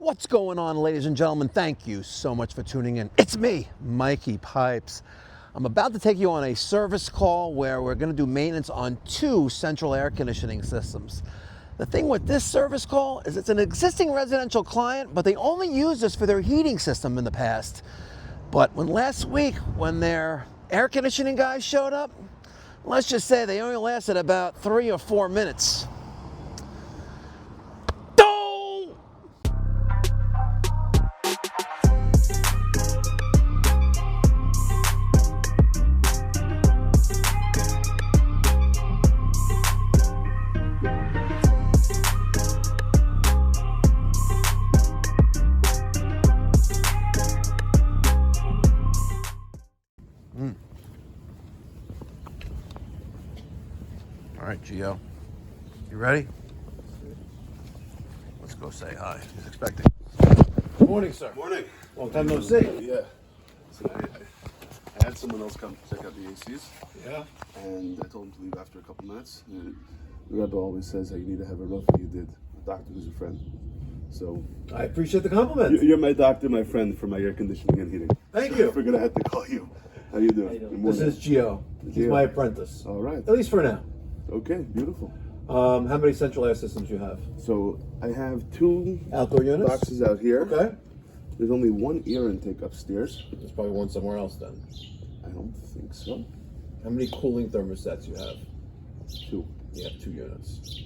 What's going on, ladies and gentlemen? Thank you so much for tuning in. It's me, Mikey Pipes. I'm about to take you on a service call where we're going to do maintenance on 2 central air conditioning systems. The thing with this service call is it's an existing residential client, but they only used this for their heating system in the past. But last week, when their air conditioning guys showed up, let's just say they only lasted about 3 or 4 minutes. All right, Gio, you ready? Let's go say hi. He's expecting. Good morning, sir. Morning. Long time no see. Yeah. So I had someone else come check out the ACs. Yeah. And I told him to leave after a couple minutes. The Rebbe always says how you need to have a rough you did. The doctor who's a friend. So I appreciate the compliment. You're my doctor, my friend for my air conditioning and heating. Thank you. I figured I had to call you. How you doing? Good morning. This is Gio. He's my apprentice. All right. At least for now. Okay, beautiful. How many central air systems you have? So I have 2 outdoor units boxes out here. Okay. There's only 1 air intake upstairs. There's probably one somewhere else then. I don't think so. How many cooling thermostats you have? 2. You have 2 units.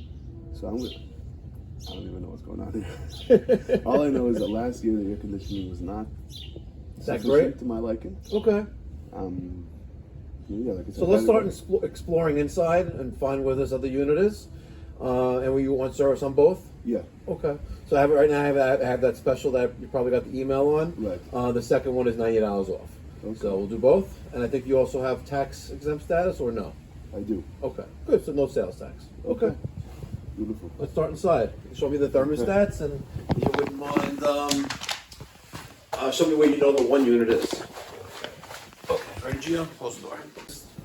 So I don't even know what's going on here. All I know is that last year the air conditioning was not that great to my liking. Okay. Yeah, like I said, So let's start exploring inside and find where this other unit is. And we want service on both? Yeah. Okay. So I have it right now. I have that special that you probably got the email on. Right. The second one is $90 off. Okay. So we'll do both. And I think you also have tax exempt status or no? I do. Okay. Good. So no sales tax. Okay. Beautiful. Let's start inside. Show me the thermostats, and if you wouldn't mind, show me where you know the one unit is. Okay. Ready, Gio? Close the door.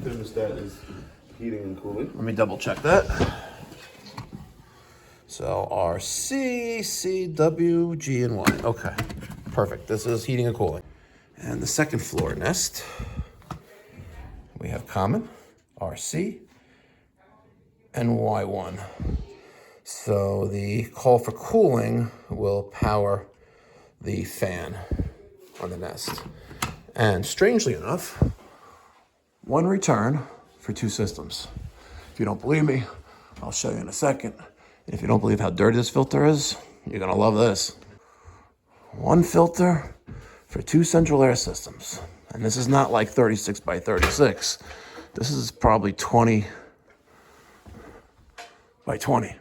Thermostat is heating and cooling. Let me double check that. So RC, CW, G, and Y. Okay. Perfect. This is heating and cooling. And the second floor nest, we have common, RC, and Y1. So the call for cooling will power the fan on the nest. And strangely enough, 1 return for 2 systems. If you don't believe me, I'll show you in a second. If you don't believe how dirty this filter is, you're gonna love this. 1 filter for 2 central air systems. And this is not like 36 by 36. This is probably 20 by 20.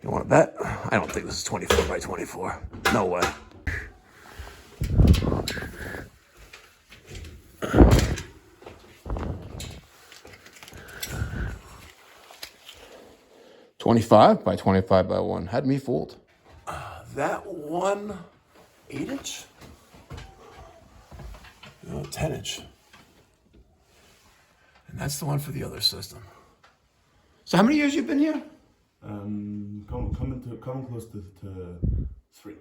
You want to bet? I don't think this is 24 by 24. No way. $25 by 25 by 1. Had me fooled. That one 8-inch? No, 10-inch. And that's the one for the other system. So how many years you've been here? Coming close to 3.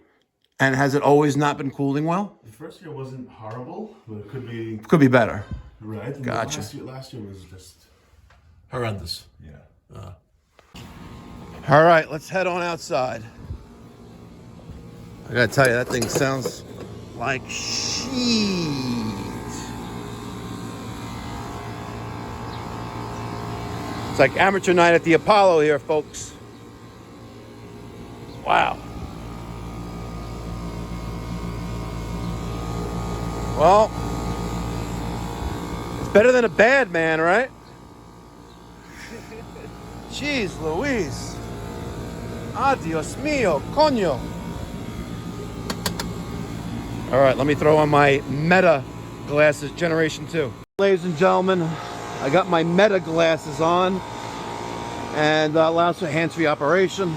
And has it always not been cooling well? The first year wasn't horrible, but it could be. Could be better. Right. And Gotcha. Last year was just horrendous. Yeah. All right, let's head on outside. I gotta tell you, that thing sounds like shit. It's like amateur night at the Apollo here, folks. Wow. Well, it's better than a bad man, right? Jeez Louise. Adios mio, coño. All right, let me throw on my Meta glasses, Generation 2. Ladies and gentlemen, I got my Meta glasses on, and allows for hands-free operation.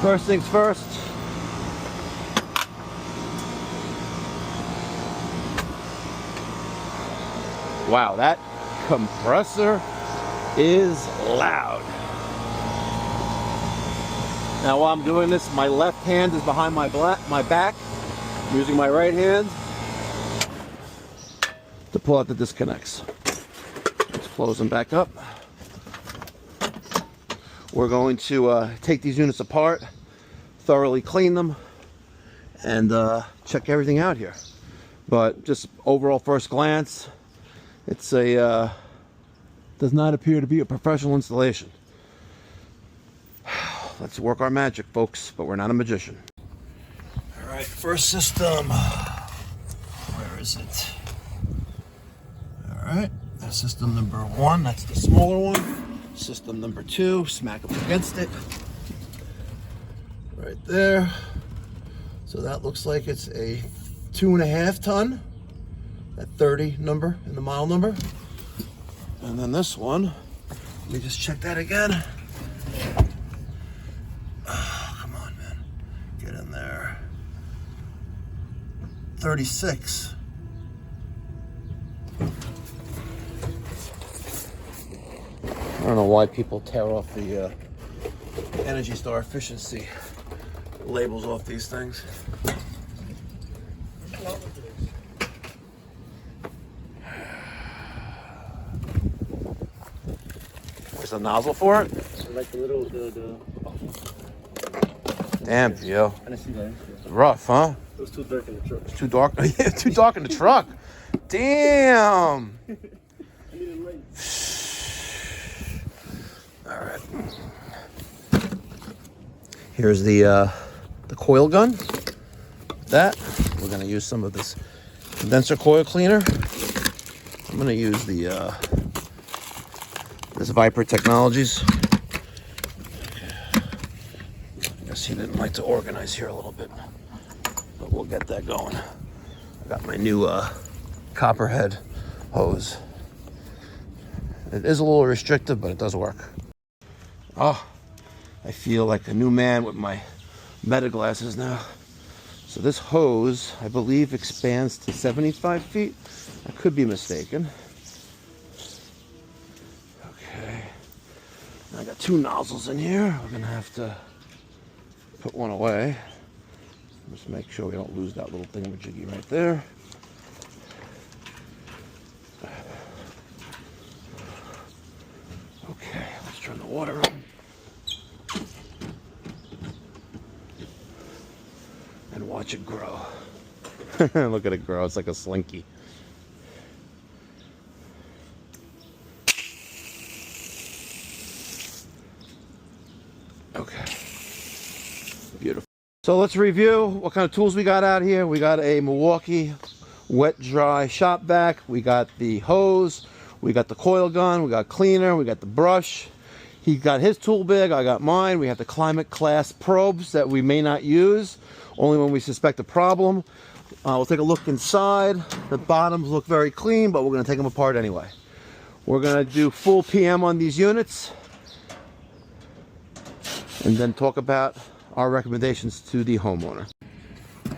First things first. Wow, that compressor is loud. Now while I'm doing this, my left hand is behind my back. I'm using my right hand to pull out the disconnects. Let's close them back up. We're going to take these units apart, thoroughly clean them, and check everything out here. But just overall first glance, it's a does not appear to be a professional installation. Let's work our magic, folks, but we're not a magician. All right, first system. Where is it? All right, that's system number 1. That's the smaller one. System number 2, smack up against it. Right there. So that looks like it's a 2.5 ton. That 30 number in the mile number. And then this one, let me just check that again. Oh, come on, man. Get in there. 36. I don't know why people tear off the Energy Star efficiency labels off these things. There's a nozzle for it? Like the little, Damn, Gio. I see that. It's rough, huh? It was too dark in the truck. It's too dark. Yeah, too dark in the truck. Damn. I needed light. All right. Here's the coil gun. With that, we're gonna use some of this condenser coil cleaner. I'm gonna use the this Viper Technologies. I guess he didn't like to organize here a little bit, but we'll get that going. I got my new copperhead hose. It is a little restrictive, but it does work. Oh, I feel like a new man with my meta glasses now. So this hose, I believe, expands to 75 feet. I could be mistaken. Okay. I got 2 nozzles in here. We're gonna have to put one away. Just make sure we don't lose that little thingamajiggy right there. Okay, let's turn the water on. And watch it grow. Look at it grow, it's like a slinky. Okay, beautiful. So let's review what kind of tools we got out here. We got a Milwaukee wet dry shop vac. We got the hose. We got the coil gun. We got cleaner. We got the brush. He got his tool bag. I got mine. We have the climate class probes that we may not use, only when we suspect a problem. We'll take a look inside. The bottoms look very clean, but we're going to take them apart anyway. We're going to do full PM on these units and then talk about our recommendations to the homeowner.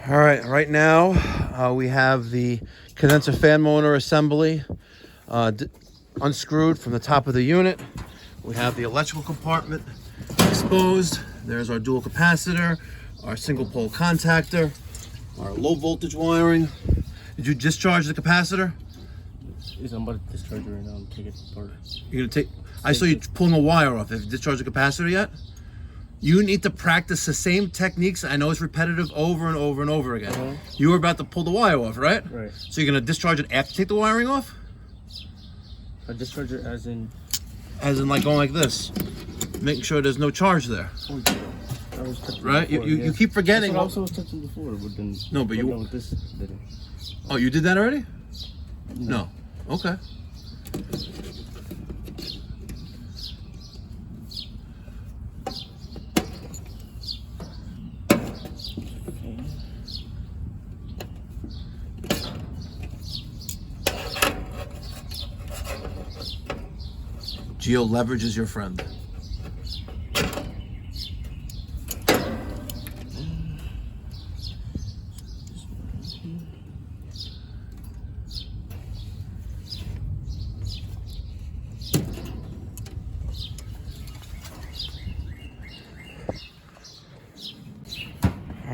All right, right now we have the condenser fan motor assembly unscrewed from the top of the unit. We have the electrical compartment exposed. There's our dual capacitor, our single pole contactor, our low voltage wiring. Did you discharge the capacitor? Yes, I'm about to discharge it right now and take it apart. You're gonna take, I saw you pulling a wire off. Have you discharged the capacitor yet? You need to practice the same techniques. I know it's repetitive over and over and over again. You were about to pull the wire off, right? Right. So you're gonna discharge it after you take the wiring off? I discharge it as in? As in like going like this. Making sure there's no charge there. Oh, yeah. I was touching right? before, You keep forgetting. That's what I was touching before, but then... No, but you... With this, didn't. Oh, you did that already? No. Okay. Geo leverage is your friend.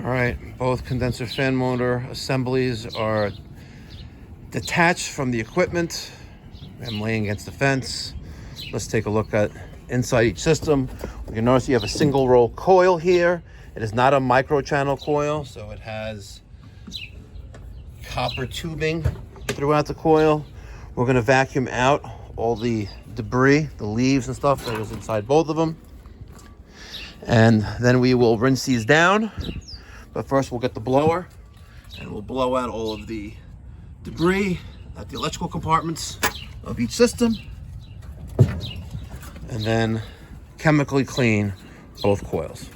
All right, both condenser fan motor assemblies are detached from the equipment. I'm laying against the fence. Let's take a look at inside each system. You can notice you have a single roll coil here. It is not a micro channel coil, so it has copper tubing throughout the coil. We're going to vacuum out all the debris, the leaves and stuff that is inside both of them. And then we will rinse these down. But first we'll get the blower and we'll blow out all of the debris at the electrical compartments of each system. And then chemically clean both coils.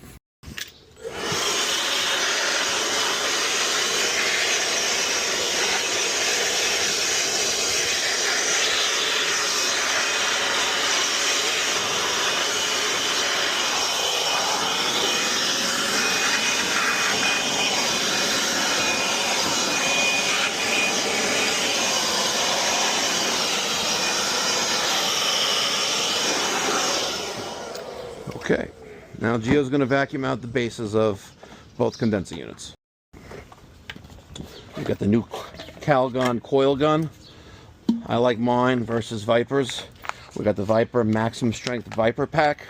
Okay, now Gio's going to vacuum out the bases of both condenser units. We got the new Calgon coil gun. I like mine versus Viper's. We got the Viper maximum strength Viper pack.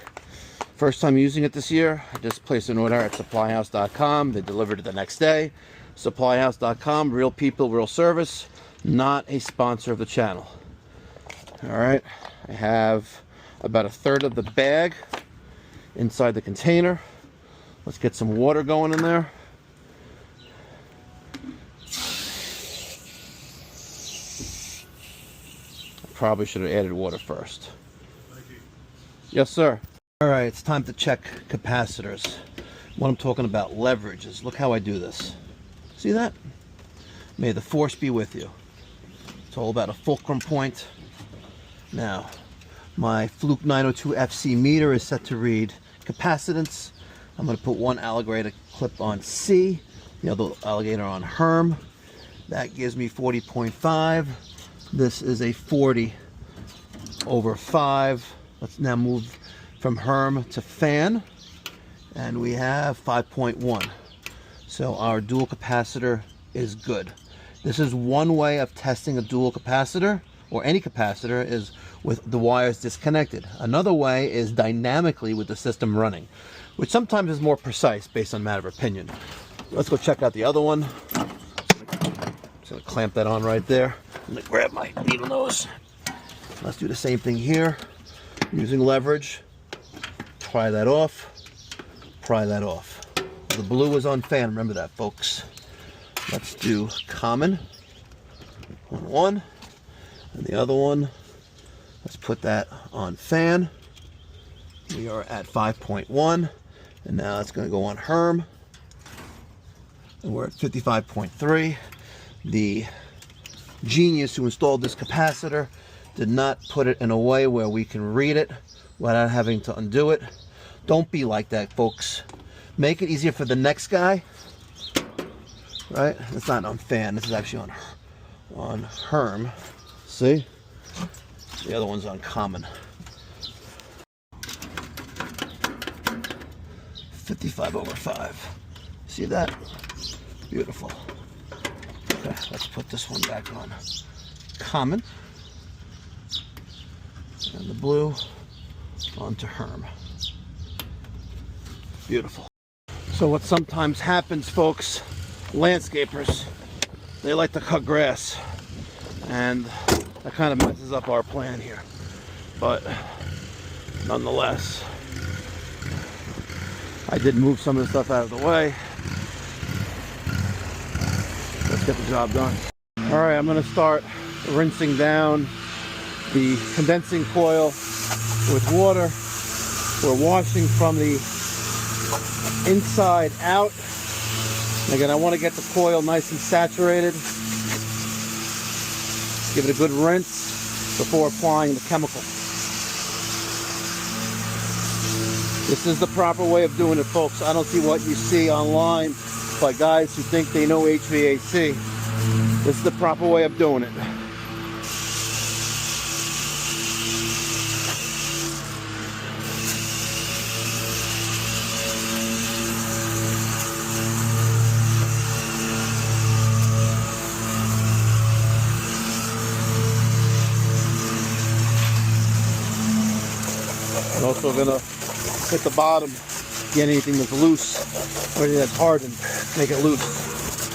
First time using it this year. I just placed an order at supplyhouse.com. They delivered it the next day. Supplyhouse.com, real people, real service. Not a sponsor of the channel. All right, I have about a third of the bag inside the container. Let's get some water going in there. I probably should have added water first. Yes, sir. All right, it's time to check capacitors. What I'm talking about, leverage, is look how I do this. See that? May the force be with you. It's all about a fulcrum point. Now, my Fluke 902 FC meter is set to read capacitance. I'm going to put one alligator clip on C, the other alligator on Herm. That gives me 40.5. This is a 40/5. Let's now move from Herm to fan, and we have 5.1. So our dual capacitor is good. This is one way of testing a dual capacitor, or any capacitor, is with the wires disconnected. Another way is dynamically with the system running, which sometimes is more precise based on matter of opinion. Let's go check out the other one. Just gonna clamp that on right there. I'm gonna grab my needle nose. Let's do the same thing here. Using leverage, pry that off, pry that off. The blue is on fan, remember that, folks. Let's do common on one, and the other one, let's put that on fan. We are at 5.1, and now it's going to go on Herm, and we're at 55.3. The genius who installed this capacitor did not put it in a way where we can read it without having to undo it. Don't be like that, folks. Make it easier for the next guy. Right? It's not on fan. This is actually on Herm. See? The other one's on common. 55/5. See that? Beautiful. Okay, let's put this one back on common. And the blue onto Herm. Beautiful. So what sometimes happens, folks, landscapers, they like to cut grass, and that kind of messes up our plan here. But nonetheless, I did move some of the stuff out of the way. Let's get the job done. All right, I'm going to start rinsing down the condensing coil with water. We're washing from the inside out. Again, I want to get the coil nice and saturated. Give it a good rinse before applying the chemical. This is the proper way of doing it, folks. I don't see what you see online by guys who think they know HVAC. This is the proper way of doing it. Also gonna hit the bottom, get anything that's loose, or anything that's hardened, make it loose.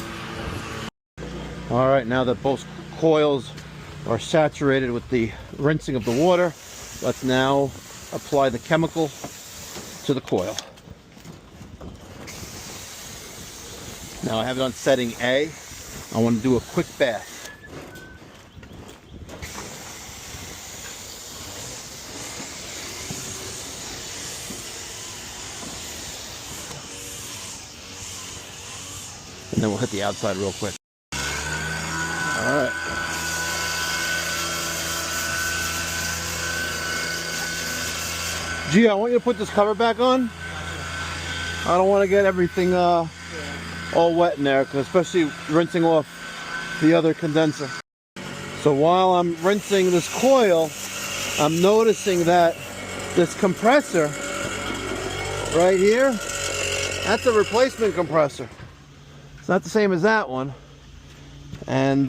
All right, now that both coils are saturated with the rinsing of the water, let's now apply the chemical to the coil. Now I have it on setting A. I want to do a quick bath. And then we'll hit the outside real quick. All right. Gee, I want you to put this cover back on. I don't want to get everything all wet in there, especially rinsing off the other condenser. So while I'm rinsing this coil, I'm noticing that this compressor right here, that's a replacement compressor. It's not the same as that one. And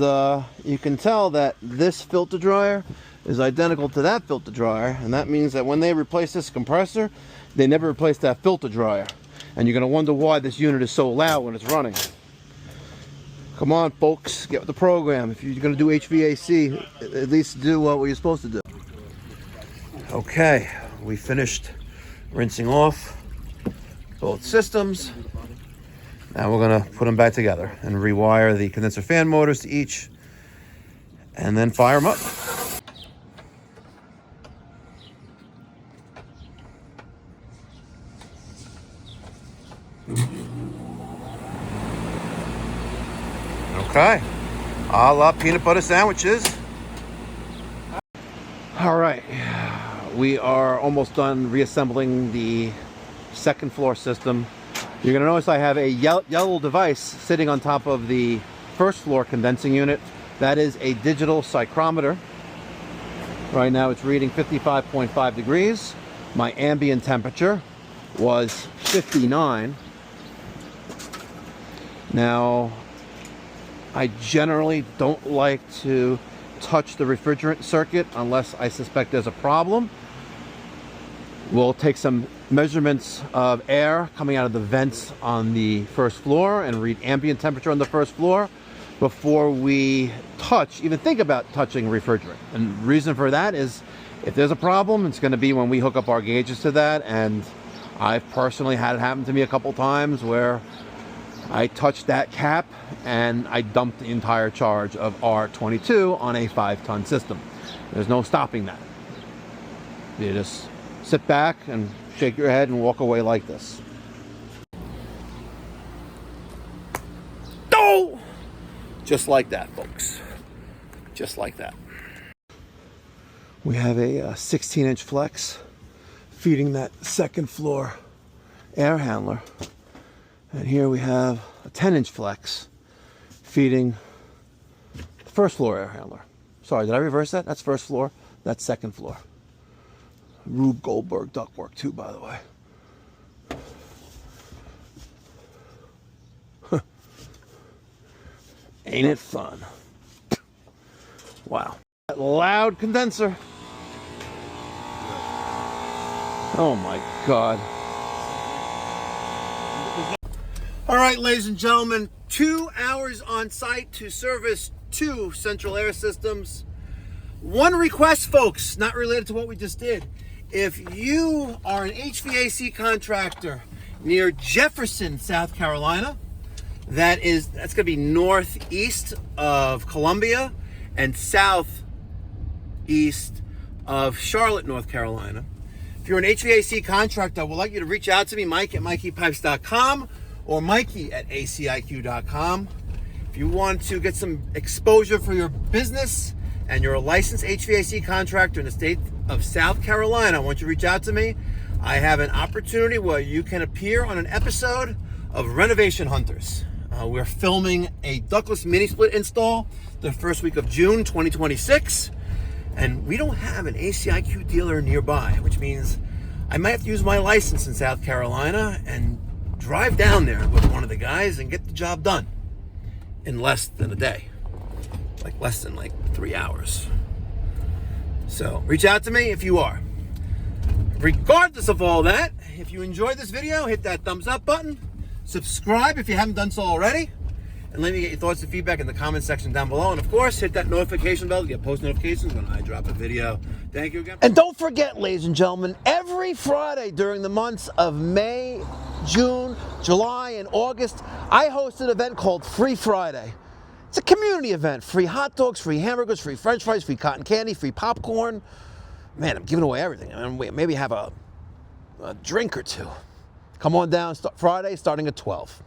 you can tell that this filter dryer is identical to that filter dryer, and that means that when they replace this compressor, they never replace that filter dryer. And you're going to wonder why this unit is so loud when it's running. Come on, folks, get with the program. If you're going to do HVAC, at least do what you're supposed to do. Okay, we finished rinsing off both systems. Now we're going to put them back together and rewire the condenser fan motors to each, and then fire them up. Okay, a la peanut butter sandwiches. All right, we are almost done reassembling the second floor system. You're going to notice I have a yellow device sitting on top of the first floor condensing unit. That is a digital psychrometer. Right now it's reading 55.5 degrees. My ambient temperature was 59. Now, I generally don't like to touch the refrigerant circuit unless I suspect there's a problem. We'll take some measurements of air coming out of the vents on the first floor and read ambient temperature on the first floor before we even think about touching refrigerant. And the reason for that is if there's a problem, it's going to be when we hook up our gauges to that. And I've personally had it happen to me a couple times where I touched that cap and I dumped the entire charge of R22 on a 5-ton system. There's no stopping that. You just sit back and shake your head and walk away like this. Oh! Just like that, folks. Just like that. We have a 16-inch flex feeding that second floor air handler. And here we have a 10-inch flex feeding the first floor air handler. Sorry, did I reverse that? That's first floor, that's second floor. Rube Goldberg Ductwork too, by the way. Ain't it fun? Wow. That loud condenser. Oh my God. All right, ladies and gentlemen, 2 hours on site to service 2 central air systems. One request, folks, not related to what we just did. If you are an HVAC contractor near Jefferson, South Carolina, that's going to be northeast of Columbia and southeast of Charlotte, North Carolina. If you're an HVAC contractor, I would like you to reach out to me, Mike at MikeyPipes.com or Mikey at ACIQ.com. If you want to get some exposure for your business and you're a licensed HVAC contractor in the state of South Carolina, I want you to reach out to me. I have an opportunity where you can appear on an episode of Renovation Hunters. We're filming a ductless mini split install the first week of June 2026, and we don't have an ACIQ dealer nearby, which means I might have to use my license in South Carolina and drive down there with one of the guys and get the job done in less than a day, less than 3 hours. So reach out to me if you are. regardless of all that, if you enjoyed this video, hit that thumbs up button, subscribe if you haven't done so already, and let me get your thoughts and feedback in the comment section down below. And of course, hit that notification bell to get post notifications when I drop a video. Thank you again. And don't forget, ladies and gentlemen, every Friday during the months of May, June, July, and August, I host an event called Free Friday. It's a community event. Free hot dogs, free hamburgers, free french fries, free cotton candy, free popcorn. Man, I'm giving away everything. I mean, maybe have a drink or two. Come on down Friday starting at 12.